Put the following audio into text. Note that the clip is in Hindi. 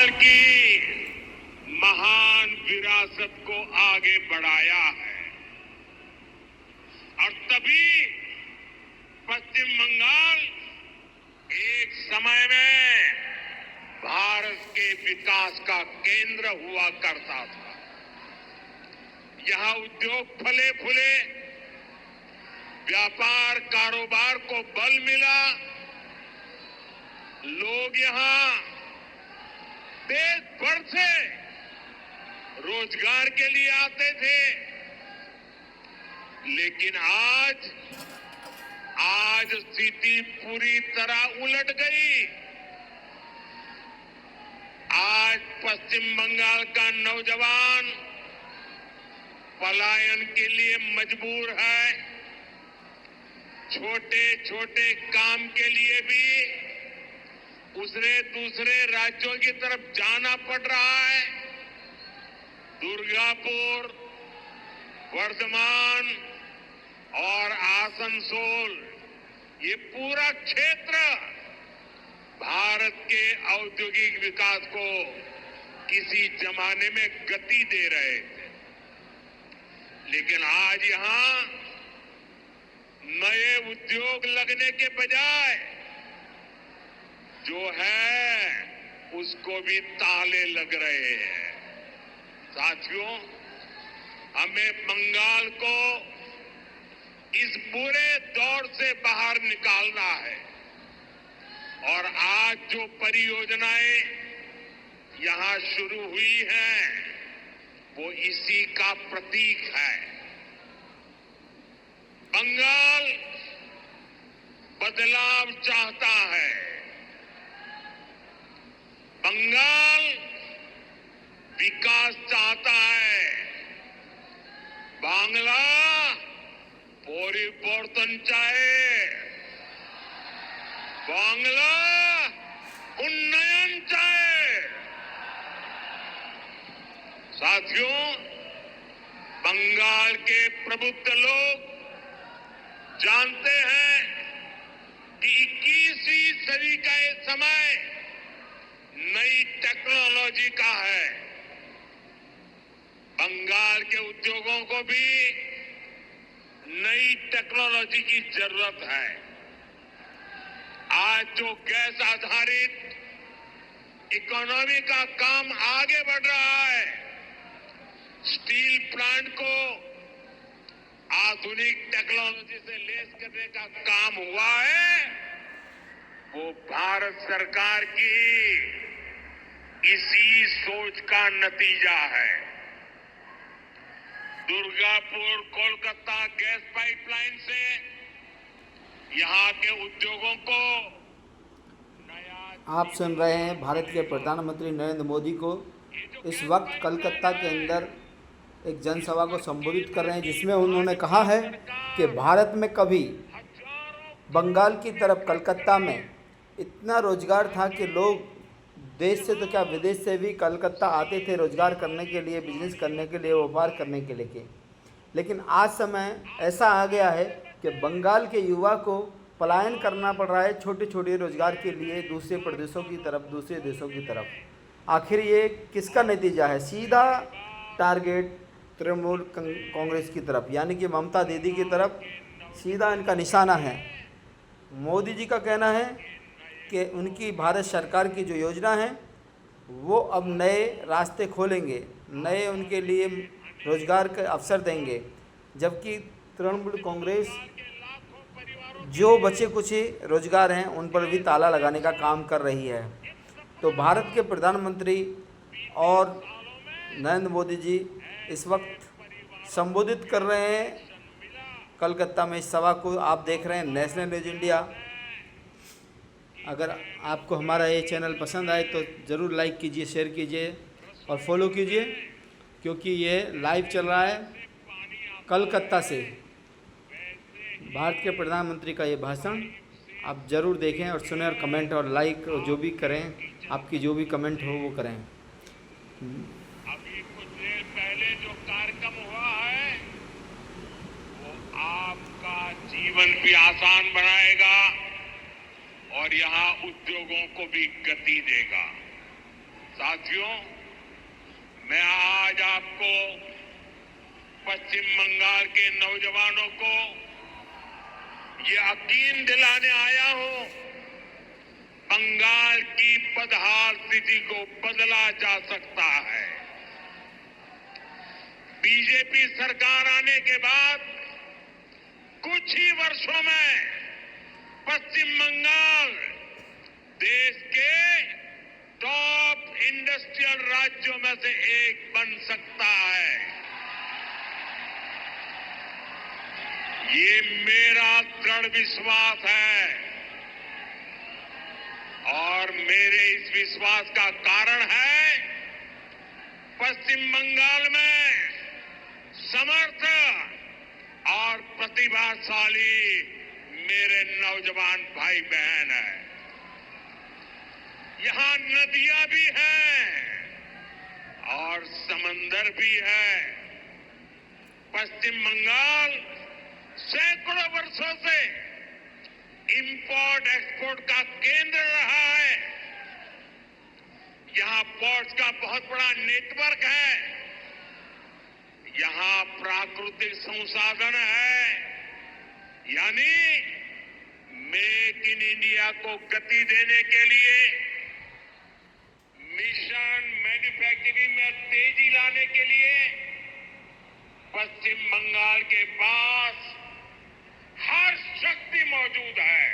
बंगाल की महान विरासत को आगे बढ़ाया है और तभी पश्चिम बंगाल एक समय में भारत के विकास का केंद्र हुआ करता था। यहां उद्योग फले फूले, व्यापार कारोबार को बल मिला, लोग यहां देश भर से रोजगार के लिए आते थे। लेकिन आज स्थिति पूरी तरह उलट गई। आज पश्चिम बंगाल का नौजवान पलायन के लिए मजबूर है। छोटे छोटे काम के लिए भी उसे दूसरे राज्यों की तरफ जाना पड़ रहा है। दुर्गापुर, वर्धमान और आसनसोल, ये पूरा क्षेत्र भारत के औद्योगिक विकास को किसी जमाने में गति दे रहे थे। लेकिन आज यहां नए उद्योग लगने के बजाय जो है उसको भी ताले लग रहे हैं। साथियों, हमें बंगाल को इस बुरे दौर से बाहर निकालना है और आज जो परियोजनाएं यहां शुरू हुई हैं वो इसी का प्रतीक है। बंगाल बदलाव चाहता है। बंगाल विकास चाहता है। बांग्ला परिवर्तन चाहे। बांग्ला उन्नयन चाहे। साथियों, बंगाल के प्रबुद्ध लोग जानते हैं कि 21वीं सदी का ये समय नई टेक्नोलॉजी का है। बंगाल के उद्योगों को भी नई टेक्नोलॉजी की जरूरत है। आज जो गैस आधारित इकोनॉमी का काम आगे बढ़ रहा है, स्टील प्लांट को आधुनिक टेक्नोलॉजी से लैस करने का काम हुआ है, वो भारत सरकार की इसी सोच का नतीजा है। दुर्गापुर कोलकाता गैस पाइपलाइन से यहां के उद्योगों को नया। आप सुन रहे हैं भारत के प्रधानमंत्री नरेंद्र मोदी को इस वक्त कलकत्ता के अंदर एक जनसभा को संबोधित कर रहे हैं, जिसमें उन्होंने कहा है कि भारत में कभी बंगाल की तरफ कलकत्ता में इतना रोजगार था कि लोग देश से तो क्या विदेश से भी कलकत्ता आते थे रोजगार करने के लिए, बिजनेस करने के लिए, व्यापार करने के लिए। लेकिन आज समय ऐसा आ गया है कि बंगाल के युवा को पलायन करना पड़ रहा है छोटे छोटे रोजगार के लिए दूसरे प्रदेशों की तरफ, दूसरे देशों की तरफ। आखिर ये किसका नतीजा है? सीधा टारगेट तृणमूल कांग्रेस की तरफ, यानी कि ममता दीदी की तरफ सीधा इनका निशाना है। मोदी जी का कहना है कि उनकी भारत सरकार की जो योजना है वो अब नए रास्ते खोलेंगे, नए उनके लिए रोजगार के अवसर देंगे, जबकि तृणमूल कांग्रेस जो बचे कुछ रोजगार हैं उन पर भी ताला लगाने का काम कर रही है। तो भारत के प्रधानमंत्री और नरेंद्र मोदी जी इस वक्त संबोधित कर रहे हैं कलकत्ता में इस सभा को। आप देख रहे हैं नेशनल न्यूज़ इंडिया। अगर आपको हमारा ये चैनल पसंद आए तो ज़रूर लाइक कीजिए, शेयर कीजिए और फॉलो कीजिए, क्योंकि ये लाइव चल रहा है कलकत्ता से। भारत के प्रधानमंत्री का ये भाषण आप ज़रूर देखें और सुनें और कमेंट और लाइक और जो भी करें, आपकी जो भी कमेंट हो वो करें। अभी कुछ देर पहले जो कार्यक्रम हुआ है वो आपका जीवन भी आसान बनाएगा और यहाँ उद्योगों को भी गति देगा। साथ साथियों, मैं आज आपको पश्चिम बंगाल के नौजवानों को ये यकीन दिलाने आया हूं, बंगाल की बदहाल स्थिति को बदला जा सकता है। बीजेपी सरकार आने के बाद कुछ ही वर्षों में पश्चिम बंगाल देश के टॉप इंडस्ट्रियल राज्यों में से एक बन सकता है। ये मेरा दृढ़ विश्वास है और मेरे इस विश्वास का कारण है पश्चिम बंगाल में समर्थ और प्रतिभाशाली मेरे नौजवान भाई बहन हैं। यहां नदियां भी हैं और समंदर भी है। पश्चिम बंगाल सैकड़ों वर्षों से इंपोर्ट एक्सपोर्ट का केंद्र रहा है। यहां पोर्ट्स का बहुत बड़ा नेटवर्क है। यहां प्राकृतिक संसाधन है, यानी मेक इन इंडिया को गति देने के लिए, मिशन मैन्युफैक्चरिंग में तेजी लाने के लिए पश्चिम बंगाल के पास हर शक्ति मौजूद है।